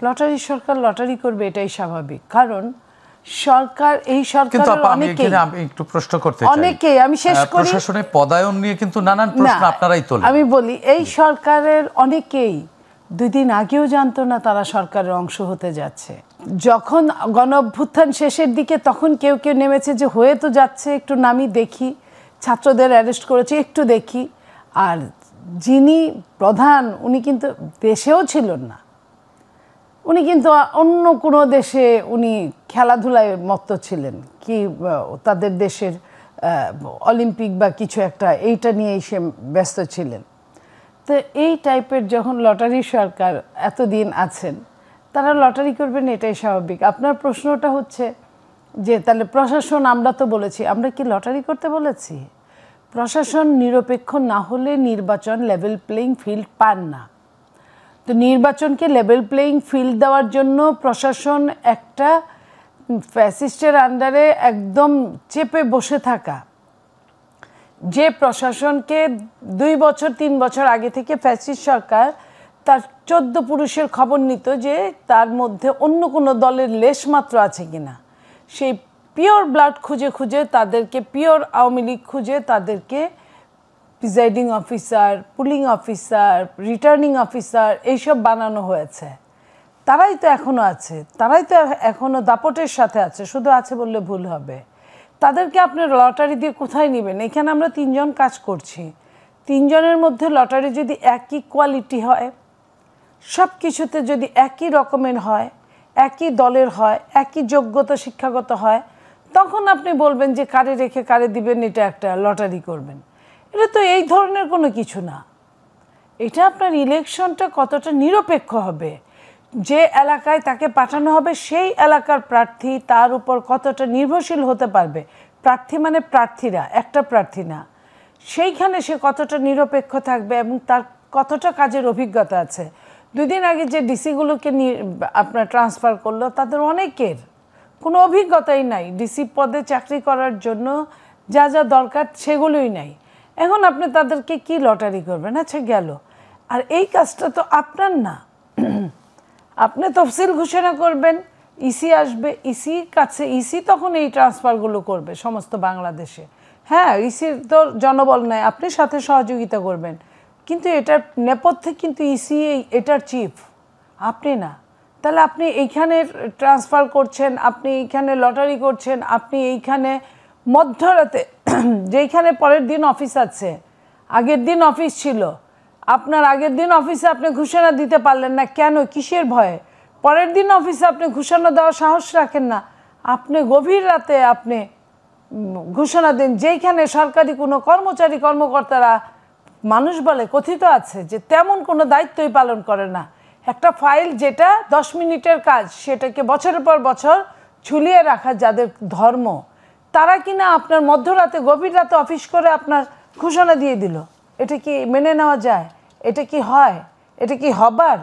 Lottery সরকার lottery করবে, এটাই স্বাভাবিক। কারণ সরকার, এই সরকার অনেকেই, আমি একটু প্রশ্ন করতে চাই, অনেকেই, আমি শেষ করি, প্রশাসনের পদায়ন নিয়ে কিন্তু নানান প্রশ্ন আপনারাই তোলেন। আমি বলি, এই সরকারের অনেকেই 2 দিন আগেও জানতো না তারা সরকারের অংশ হতে যাচ্ছে। যখন গণঅভ্যুত্থান শেষের দিকে, তখন কেউ কেউ নেমেছে যে হয়ে তো যাচ্ছে, একটু নামি দেখি, ছাত্রদের অ্যারেস্ট করেছে একটু দেখি। আর যিনি প্রধান, উনি কিন্তু দেশেও ছিলেন না, উনি কিন্তু অন্য কোনো দেশে উনি খেলাধুলায় মত্ত ছিলেন, কি তাদের দেশের অলিম্পিক বা কিছু একটা, এইটা নিয়ে সে ব্যস্ত ছিলেন। তো এই টাইপের যখন লটারি সরকার এতদিন আছেন, তারা লটারি করবেন, এটাই স্বাভাবিক। আপনার প্রশ্নটা হচ্ছে যে তাহলে প্রশাসন, আমরা তো বলেছি, আমরা কি লটারি করতে বলেছি? প্রশাসন নিরপেক্ষ না হলে নির্বাচন লেভেল প্লেইং ফিল্ড পান না। তো নির্বাচনকে লেভেল প্লেইং ফিল্ড দেওয়ার জন্য প্রশাসন একটা ফ্যাসিস্টের আন্ডারে একদম চেপে বসে থাকা, যে প্রশাসনকে 2 বছর 3 বছর আগে থেকে ফ্যাসিস্ট সরকার তার 14 পুরুষের খবর নিত যে তার মধ্যে অন্য কোনো দলের লেশমাত্র আছে কিনা, সেই পিওর ব্লাড খুঁজে খুঁজে তাদেরকে, পিওর আওয়ামী লীগ খুঁজে তাদেরকে presiding officer, pulling officer, returning officer এইসব বানানো হয়েছে। তারাই তো এখনও আছে, তারাই তো এখনও দাপটের সাথে আছে, শুধু আছে বললে ভুল হবে। তাদেরকে আপনি লটারি দিয়ে কোথায় নেবেন? এখানে আমরা 3 জন কাজ করছি, 3 জনের মধ্যে লটারি যদি একই কোয়ালিটি হয়, সব কিছুতে যদি একই রকমের হয়, একই দলের হয়, একই যোগ্যতা শিক্ষাগত হয়, তখন আপনি বলবেন যে কারে রেখে কারে দিবেন, এটা একটা লটারি করবেন। এটা তো এই ধরনের কোনো কিছু না। এটা আপনার ইলেকশনটা কতটা নিরপেক্ষ হবে, যে এলাকায় তাকে পাঠানো হবে সেই এলাকার প্রার্থী তার উপর কতটা নির্ভরশীল হতে পারবে, প্রার্থী মানে প্রার্থীরা, একটা প্রার্থী না, সেইখানে সে কতটা নিরপেক্ষ থাকবে এবং তার কতটা কাজের অভিজ্ঞতা আছে। 2 দিন আগে যে ডিসিগুলোকে আপনার ট্রান্সফার করলো, তাদের অনেকের কোনো অভিজ্ঞতাই নাই, ডিসি পদে চাকরি করার জন্য যা যা দরকার সেগুলোই নাই। এখন আপনি তাদেরকে কি লটারি করবেন? আচ্ছা গেল। আর এই কাজটা তো আপনার না, আপনি তফসিল ঘোষণা করবেন, ইসি আসবে, ইসির কাছে, ইসি তখন এই ট্রান্সফারগুলো করবে সমস্ত বাংলাদেশে। হ্যাঁ, ইসির তো জনবল নাই, আপনি সাথে সহযোগিতা করবেন, কিন্তু এটার নেপথ্যে কিন্তু ইসি এটার চিফ, আপনি না। তাহলে আপনি এইখানে ট্রান্সফার করছেন, আপনি এইখানে লটারি করছেন, আপনি এইখানে মধ্যরাতে, যেইখানে পরের দিন অফিস আছে, আগের দিন অফিস ছিল, আপনার আগের দিন অফিসে আপনি ঘোষণা দিতে পারলেন না কেন? কিসের ভয়ে? পরের দিন অফিসে আপনি ঘোষণা দেওয়ার সাহস রাখেন না, আপনি গভীর রাতে আপনি ঘোষণা দিন, যেইখানে সরকারি কোনো কর্মচারী কর্মকর্তারা, মানুষ বলে কথিত আছে যে তেমন কোনো দায়িত্বই পালন করে না। একটা ফাইল যেটা 10 মিনিটের কাজ, সেটাকে বছরের পর বছর ঝুলিয়ে রাখা যাদের ধর্ম, তারা কিনা আপনার মধ্যরাতে গভীর রাতে অফিস করে আপনার ঘোষণা দিয়ে দিল। এটা কি মেনে নেওয়া যায়? এটা কি হয়? এটা কি হবার?